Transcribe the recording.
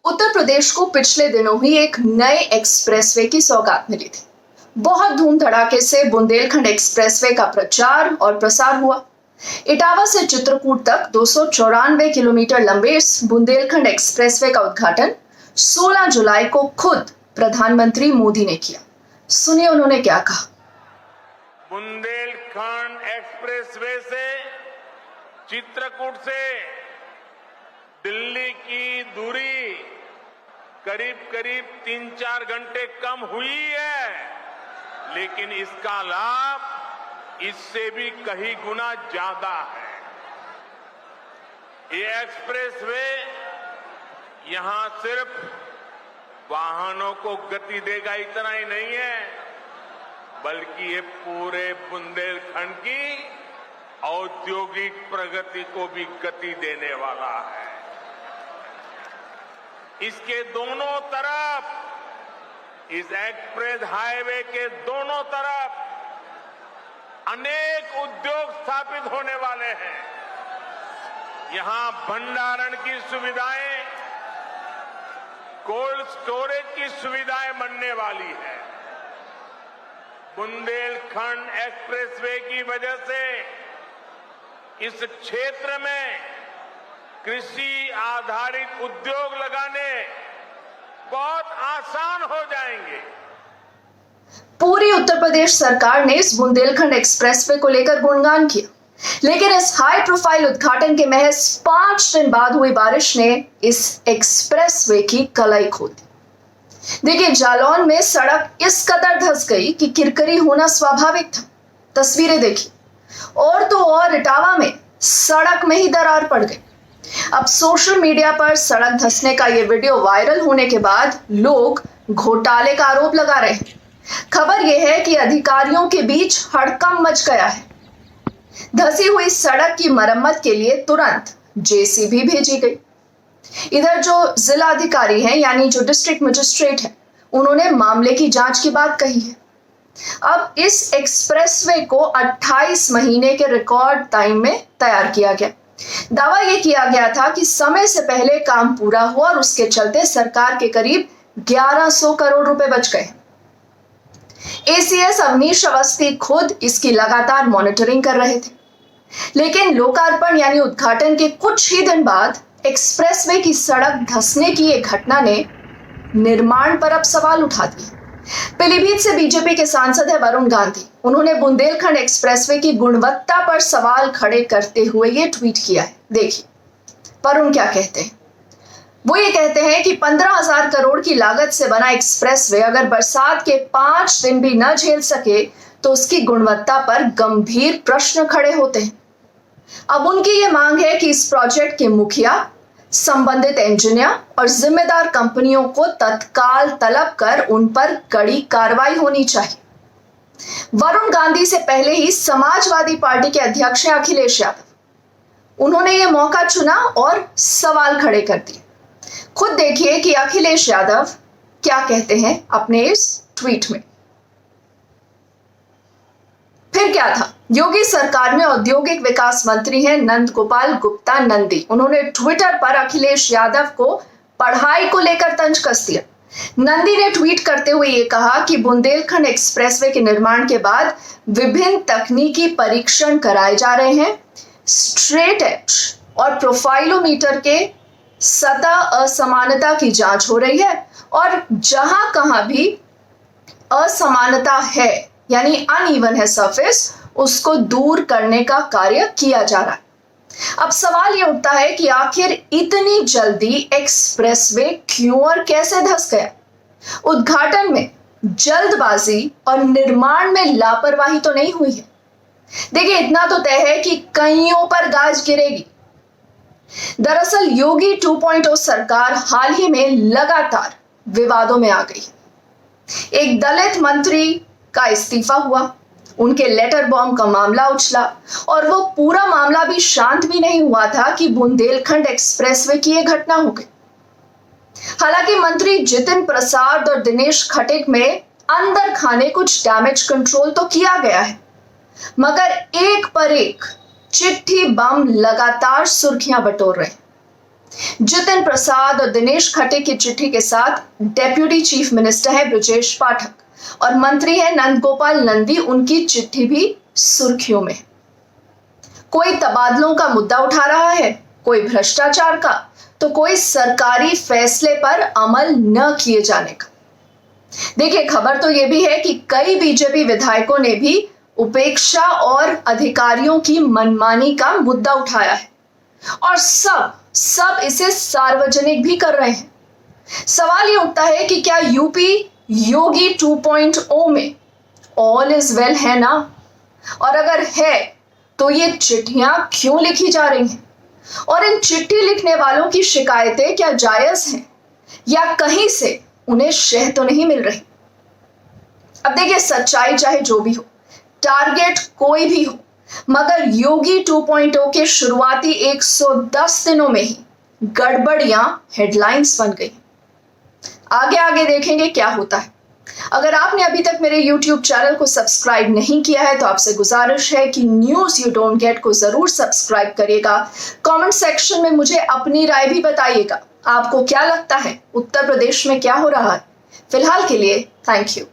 उत्तर प्रदेश को पिछले दिनों ही एक नए एक्सप्रेसवे की सौगात मिली थी। बहुत धूम धड़ाके से बुंदेलखंड एक्सप्रेसवे का प्रचार और प्रसार हुआ। इटावा से चित्रकूट तक 294 किलोमीटर लंबे इस बुंदेलखंड एक्सप्रेसवे का उद्घाटन 16 जुलाई को खुद प्रधानमंत्री मोदी ने किया। सुनिए उन्होंने क्या कहा। बुंदेलखंड एक्सप्रेसवे से चित्रकूट से दिल्ली की दूरी करीब करीब 3-4 घंटे कम हुई है, लेकिन इसका लाभ इससे भी कहीं गुना ज्यादा है। ये एक्सप्रेसवे यहां सिर्फ वाहनों को गति देगा इतना ही नहीं है, बल्कि ये पूरे बुंदेलखंड की औद्योगिक प्रगति को भी गति देने वाला है। इसके दोनों तरफ, इस एक्सप्रेस हाईवे के दोनों तरफ अनेक उद्योग स्थापित होने वाले हैं। यहां भंडारण की सुविधाएं, कोल्ड स्टोरेज की सुविधाएं बनने वाली है। बुंदेलखंड एक्सप्रेसवे की वजह से इस क्षेत्र में कृषि आधारित उद्योग लगाने बहुत आसान हो जाएंगे। पूरी उत्तर प्रदेश सरकार ने इस बुंदेलखंड एक्सप्रेसवे को लेकर गुणगान किया, लेकिन इस हाई प्रोफाइल उद्घाटन के महज 5 दिन बाद हुई बारिश ने इस एक्सप्रेसवे की कलाई खोल दी। देखिए, जालौन में सड़क इस कदर धंस गई कि किरकिरी होना स्वाभाविक था। तस्वीरें देखिए। और तो और इटावा में सड़क में ही दरार पड़ गई। अब सोशल मीडिया पर सड़क धंसने का ये वीडियो वायरल होने के बाद लोग घोटाले का आरोप लगा रहे हैं। खबर यह है कि अधिकारियों के बीच हड़कंप मच गया है। धंसी हुई सड़क की मरम्मत के लिए तुरंत जेसीबी भेजी गई। इधर जो जिला अधिकारी हैं, यानी जो डिस्ट्रिक्ट मजिस्ट्रेट है, उन्होंने मामले की जांच की बात कही है। अब इस एक्सप्रेसवे को 28 महीने के रिकॉर्ड टाइम में तैयार किया गया। दावा यह किया गया था कि समय से पहले काम पूरा हुआ और उसके चलते सरकार के करीब 1100 करोड़ रुपए बच गए। एसीएस अवनीश अवस्थी खुद इसकी लगातार मॉनिटरिंग कर रहे थे, लेकिन लोकार्पण यानी उद्घाटन के कुछ ही दिन बाद एक्सप्रेसवे की सड़क धंसने की एक घटना ने निर्माण पर अब सवाल उठा दिए। पीलीभीत से बीजेपी के सांसद है वरुण गांधी। उन्होंने बुंदेलखंड एक्सप्रेसवे की गुणवत्ता पर सवाल खड़े करते हुए ये ट्वीट किया है। देखिए वरुण क्या कहते हैं। वो ये कहते हैं कि 15,000 करोड़ की लागत से बना एक्सप्रेसवे अगर बरसात के 5 दिन भी न झेल सके तो उसकी गुणवत्ता पर गंभीर प्रश्न खड़े होते हैं। अब उनकी ये मांग है कि इस प्रोजेक्ट के मुखिया, संबंधित इंजीनियर और जिम्मेदार कंपनियों को तत्काल तलब कर उन पर कड़ी कार्रवाई होनी चाहिए। वरुण गांधी से पहले ही समाजवादी पार्टी के अध्यक्ष हैं अखिलेश यादव। उन्होंने ये मौका चुना और सवाल खड़े कर दिए। खुद देखिए कि अखिलेश यादव क्या कहते हैं अपने इस ट्वीट में। फिर क्या था, योगी सरकार में औद्योगिक विकास मंत्री हैं नंद गोपाल गुप्ता नंदी। उन्होंने ट्विटर पर अखिलेश यादव को पढ़ाई को लेकर तंज कस दिया। नंदी ने ट्वीट करते हुए ये कहा कि बुंदेलखंड एक्सप्रेसवे के निर्माण के बाद विभिन्न तकनीकी परीक्षण कराए जा रहे हैं। स्ट्रेट एज और प्रोफाइलोमीटर के सतह असमानता की जांच हो रही है और जहां कहां भी असमानता है यानी अनइवन है सरफेस, उसको दूर करने का कार्य किया जा रहा है। अब सवाल ये उठता है कि आखिर इतनी जल्दी एक्सप्रेसवे क्यों और कैसे धंस गया। उद्घाटन में जल्दबाजी और निर्माण में लापरवाही तो नहीं हुई है। देखिए, इतना तो तय है कि कईयों पर गाज गिरेगी। दरअसल योगी 2.0 सरकार हाल ही में लगातार विवादों में आ गई। एक दलित मंत्री का इस्तीफा हुआ, उनके लेटर बॉम्ब का मामला उछला और वो पूरा मामला भी शांत भी नहीं हुआ था कि बुंदेलखंड एक्सप्रेसवे की यह घटना हो गई। हालांकि मंत्री जितिन प्रसाद और दिनेश खटिक में अंदर खाने कुछ डैमेज कंट्रोल तो किया गया है, मगर एक पर एक चिट्ठी बम लगातार सुर्खियां बटोर रहे। जितिन प्रसाद और दिनेश खटे की चिट्ठी के साथ डेप्यूटी चीफ मिनिस्टर है ब्रजेश पाठक और मंत्री है नंद गोपाल नंदी। उनकी चिट्ठी भी सुर्खियों में। कोई तबादलों का मुद्दा उठा रहा है, कोई भ्रष्टाचार का, तो कोई सरकारी फैसले पर अमल न किए जाने का। देखिए, खबर तो यह भी है कि कई बीजेपी विधायकों ने भी उपेक्षा और अधिकारियों की मनमानी का मुद्दा उठाया है और सब इसे सार्वजनिक भी कर रहे हैं। सवाल ये उठता है कि क्या यूपी योगी 2.0 में ऑल इज वेल है ना? और अगर है तो ये चिट्ठियां क्यों लिखी जा रही हैं? और इन चिट्ठी लिखने वालों की शिकायतें क्या जायज हैं या कहीं से उन्हें शह तो नहीं मिल रही? अब देखिए, सच्चाई चाहे जो भी हो, टारगेट कोई भी हो, मगर योगी 2.0 के शुरुआती 110 दिनों में ही गड़बड़ियां हेडलाइंस बन गई। आगे देखेंगे क्या होता है। अगर आपने अभी तक मेरे YouTube चैनल को सब्सक्राइब नहीं किया है तो आपसे गुजारिश है कि न्यूज़ यू डोंट गेट को जरूर सब्सक्राइब करिएगा। कमेंट सेक्शन में मुझे अपनी राय भी बताइएगा। आपको क्या लगता है उत्तर प्रदेश में क्या हो रहा है? फिलहाल के लिए थैंक यू।